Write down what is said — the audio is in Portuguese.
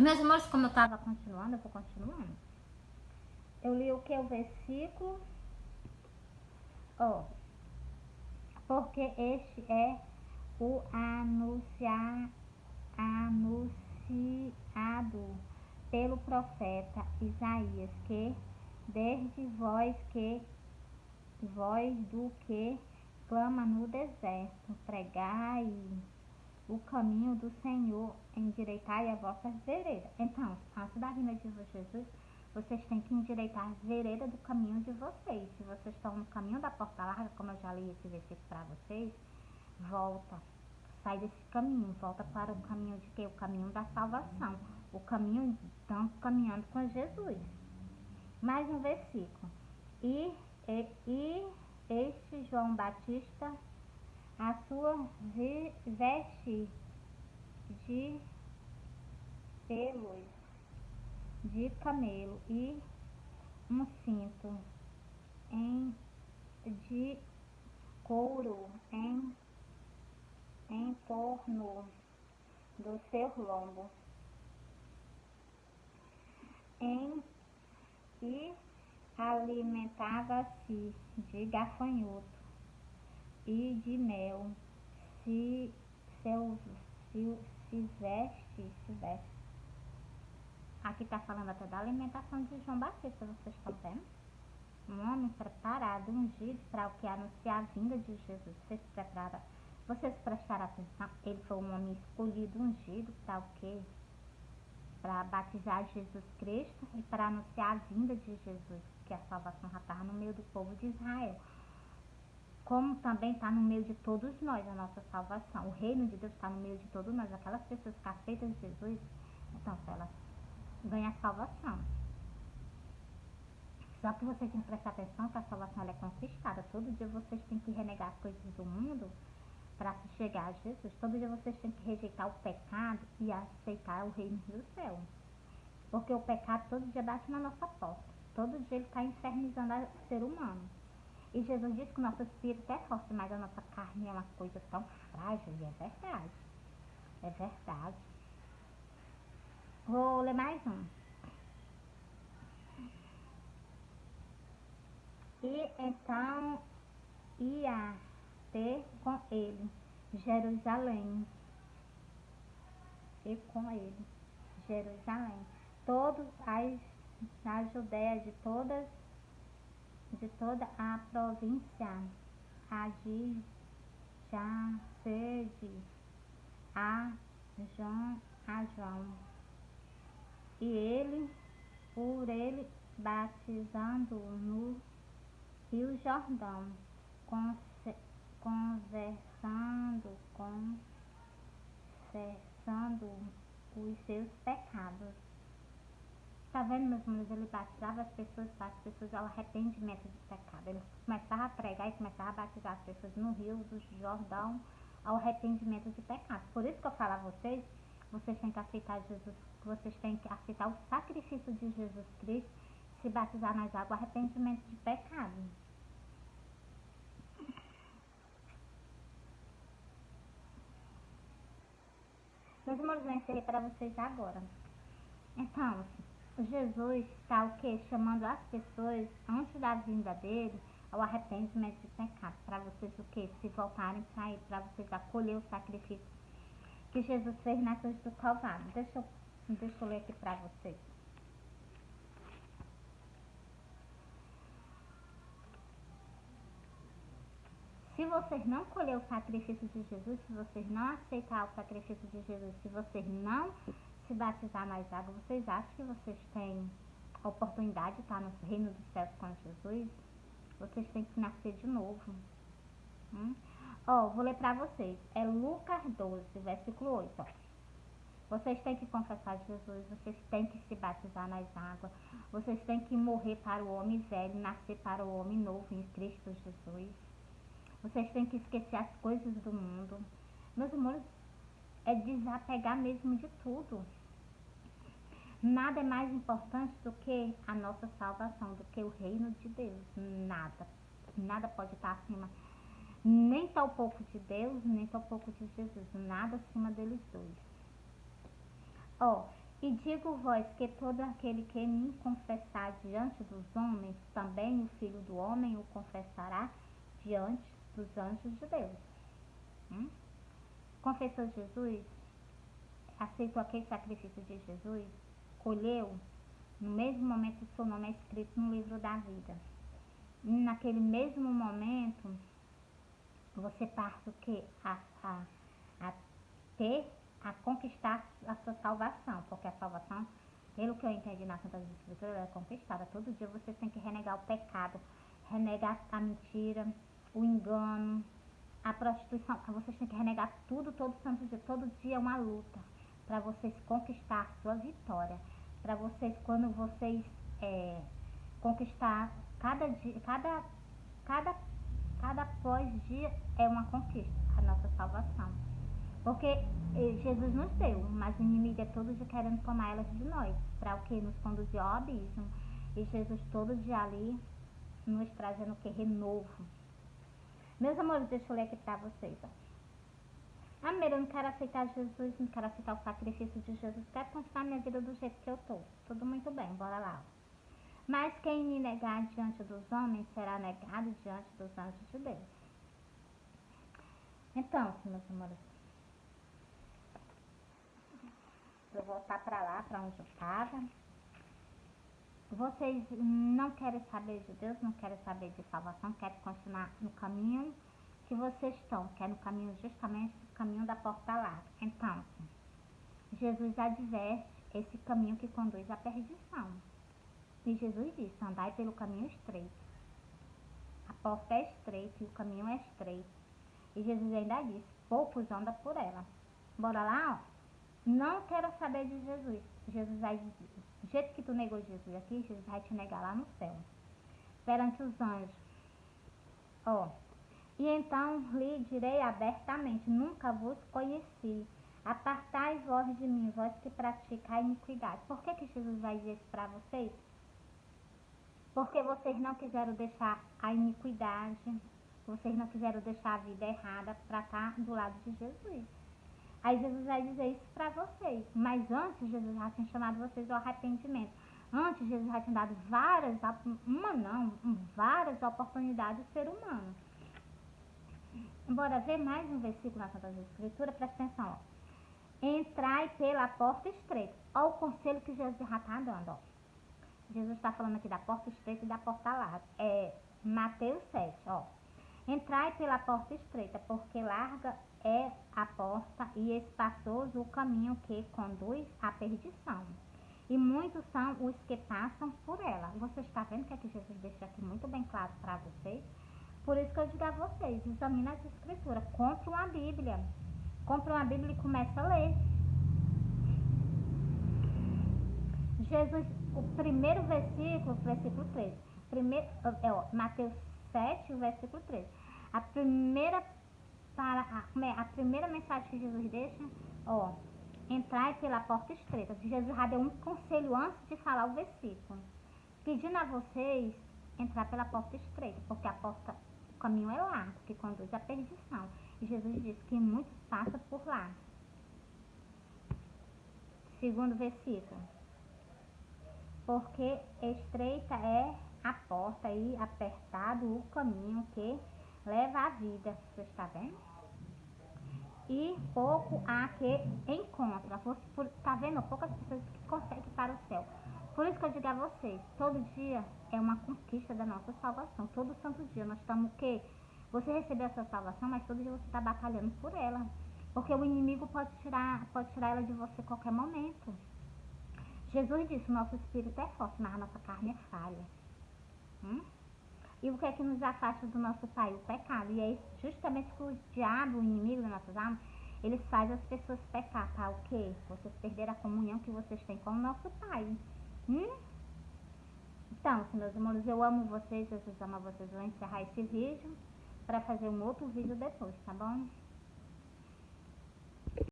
Meus irmãos, como eu estava continuando, eu vou continuando. Eu li o que? O versículo. Ó, porque este é o anunciado pelo profeta Isaías, que desde voz do que clama no deserto, pregai o caminho do Senhor, endireitai a vossa vereda. Então, antes da vinda de Jesus, vocês têm que endireitar a vereda do caminho de vocês. Se vocês estão no caminho da porta larga, como eu já li esse versículo para vocês, volta, sai desse caminho, volta para o caminho de quê? O caminho da salvação. O caminho, então, caminhando com Jesus. Mais um versículo. E este João Batista, a sua veste de pelos de camelo e um cinto de couro em torno do seu lombo, e alimentava-se de gafanhoto e de mel. Se veste. Aqui está falando até da alimentação de João Batista, vocês estão vendo? Um homem preparado, ungido para o que? Anunciar a vinda de Jesus. Vocês prestaram atenção? Ele foi um homem escolhido, ungido para o quê? Para batizar Jesus Cristo e para anunciar a vinda de Jesus, que a salvação já estava no meio do povo de Israel. Como também está no meio de todos nós a nossa salvação. O reino de Deus está no meio de todos nós. Aquelas pessoas que aceitam Jesus, então elas ganham a salvação. Só que vocês têm que prestar atenção que a salvação ela é conquistada. Todo dia vocês têm que renegar as coisas do mundo para se chegar a Jesus. Todo dia vocês têm que rejeitar o pecado e aceitar o reino do céu. Porque o pecado todo dia bate na nossa porta. Todo dia ele está infernizando o ser humano. E Jesus disse que o nosso espírito é forte, mas a nossa carne é uma coisa tão frágil, e é verdade. É verdade. Vou ler mais um. E então ia ter com ele Jerusalém. E com ele Jerusalém. Todos na Judéia, de toda a província, a de Jacede, a João, e por ele batizando no Rio Jordão, confessando os seus pecados. Tá vendo, meus irmãos? Ele batizava as pessoas ao arrependimento de pecado. Ele começava a pregar e começava a batizar as pessoas no Rio do Jordão ao arrependimento de pecado. Por isso que eu falo a vocês têm que aceitar Jesus, vocês têm que aceitar o sacrifício de Jesus Cristo, se batizar nas águas, arrependimento de pecado. Meus irmãos, eu encerrei para vocês agora. Então, Jesus está o que? Chamando as pessoas, antes da vinda dele, ao arrependimento de pecado. Para vocês o que? Se voltarem para ele, para vocês acolher o sacrifício que Jesus fez na cruz do Calvário. Deixa eu ler aqui para vocês. Se vocês não colher o sacrifício de Jesus, se vocês não aceitar o sacrifício de Jesus, se vocês não se batizar nas águas, vocês acham que vocês têm a oportunidade de estar no reino dos céus com Jesus? Vocês têm que nascer de novo. Vou ler para vocês. É Lucas 12, versículo 8. Ó. Vocês têm que confessar Jesus, vocês têm que se batizar nas águas, vocês têm que morrer para o homem velho, nascer para o homem novo em Cristo Jesus. Vocês têm que esquecer as coisas do mundo. Meus irmãos, é desapegar mesmo de tudo. Nada é mais importante do que a nossa salvação, do que o reino de Deus. Nada. Nada pode estar acima. Nem tão pouco de Deus, nem tão pouco de Jesus. Nada acima deles dois. E digo-vos que todo aquele que me confessar diante dos homens, também o Filho do Homem o confessará diante dos anjos de Deus. Confessou Jesus, aceitou aquele sacrifício de Jesus, colheu, no mesmo momento seu nome é escrito no livro da vida. E naquele mesmo momento, você passa o quê? A conquistar a sua salvação, porque a salvação, pelo que eu entendi na Santa Escritura, ela é conquistada. Todo dia você tem que renegar o pecado, renegar a mentira, o engano, a prostituição. Vocês têm que renegar tudo, todo santo dia. Todo dia é uma luta para vocês conquistar a sua vitória. Para vocês, quando vocês conquistar cada dia, cada pós-dia é uma conquista, a nossa salvação. Porque Jesus nos deu, mas o inimigo é todo dia querendo tomar elas de nós, para o que? Nos conduzir ao abismo. E Jesus todo dia ali nos trazendo o que? Renovo. Meus amores, deixa eu ler aqui para vocês. Amém, eu não quero aceitar Jesus, não quero aceitar o sacrifício de Jesus, quero continuar minha vida do jeito que eu tô. Tudo muito bem, bora lá. Mas quem me negar diante dos homens será negado diante dos anjos de Deus. Então, meus amores, vou voltar para lá, para onde eu estava. Vocês não querem saber de Deus, não querem saber de salvação, querem continuar no caminho que vocês estão, que é no caminho, justamente o caminho da porta larga. Então, Jesus adverte esse caminho que conduz à perdição. E Jesus disse, andai pelo caminho estreito. A porta é estreita e o caminho é estreito. E Jesus ainda disse, poucos andam por ela. Bora lá, ó. Não quero saber de Jesus. Jesus vai dizer, do jeito que tu negou Jesus aqui, Jesus vai te negar lá no céu, perante os anjos. Ó. E então lhe direi abertamente, nunca vos conheci. Apartai vós de mim, vós que praticai iniquidade. Por que Jesus vai dizer isso para vocês? Porque vocês não quiseram deixar a iniquidade, vocês não quiseram deixar a vida errada para estar do lado de Jesus. Aí Jesus vai dizer isso para vocês. Mas antes, Jesus já tinha chamado vocês ao arrependimento. Antes, Jesus já tinha dado várias oportunidades ao ser humano. Bora ver mais um versículo na Santa Escritura, presta atenção. Ó. Entrai pela porta estreita. Olha o conselho que Jesus já está dando. Ó. Jesus está falando aqui da porta estreita e da porta larga. É Mateus 7, ó. Entrai pela porta estreita, porque larga é a porta e espaçoso o caminho que conduz à perdição. E muitos são os que passam por ela. Você está vendo que Jesus deixa aqui muito bem claro para vocês? Por isso que eu digo a vocês, examine as escrituras, compre uma Bíblia. Compre uma Bíblia e comece a ler. Jesus, o primeiro versículo 13. Mateus 7, o versículo 13. A primeira mensagem que Jesus deixa, ó, entrai pela porta estreita. Jesus já deu um conselho antes de falar o versículo, pedindo a vocês entrar pela porta estreita, porque o caminho é largo, que conduz à perdição. E Jesus disse que muitos passam por lá. Segundo versículo. Porque estreita é a porta e apertado o caminho que leva à vida. Você está vendo? E pouco há que encontra. Está vendo? Poucas pessoas que conseguem ir para o céu. Por isso que eu digo a vocês, todo dia é uma conquista da nossa salvação. Todo santo dia nós estamos o quê? Você recebeu a sua salvação, mas todo dia você está batalhando por ela. Porque o inimigo pode tirar ela de você a qualquer momento. Jesus disse, o nosso espírito é forte, mas a nossa carne é falha. E o que é que nos afasta do nosso Pai? O pecado. E é justamente que o diabo, o inimigo das nossas almas, ele faz as pessoas pecar, para o quê? Vocês perderam a comunhão que vocês têm com o nosso Pai. Então, meus irmãos, eu amo vocês, Jesus ama vocês. Eu vou encerrar esse vídeo para fazer um outro vídeo depois, tá bom?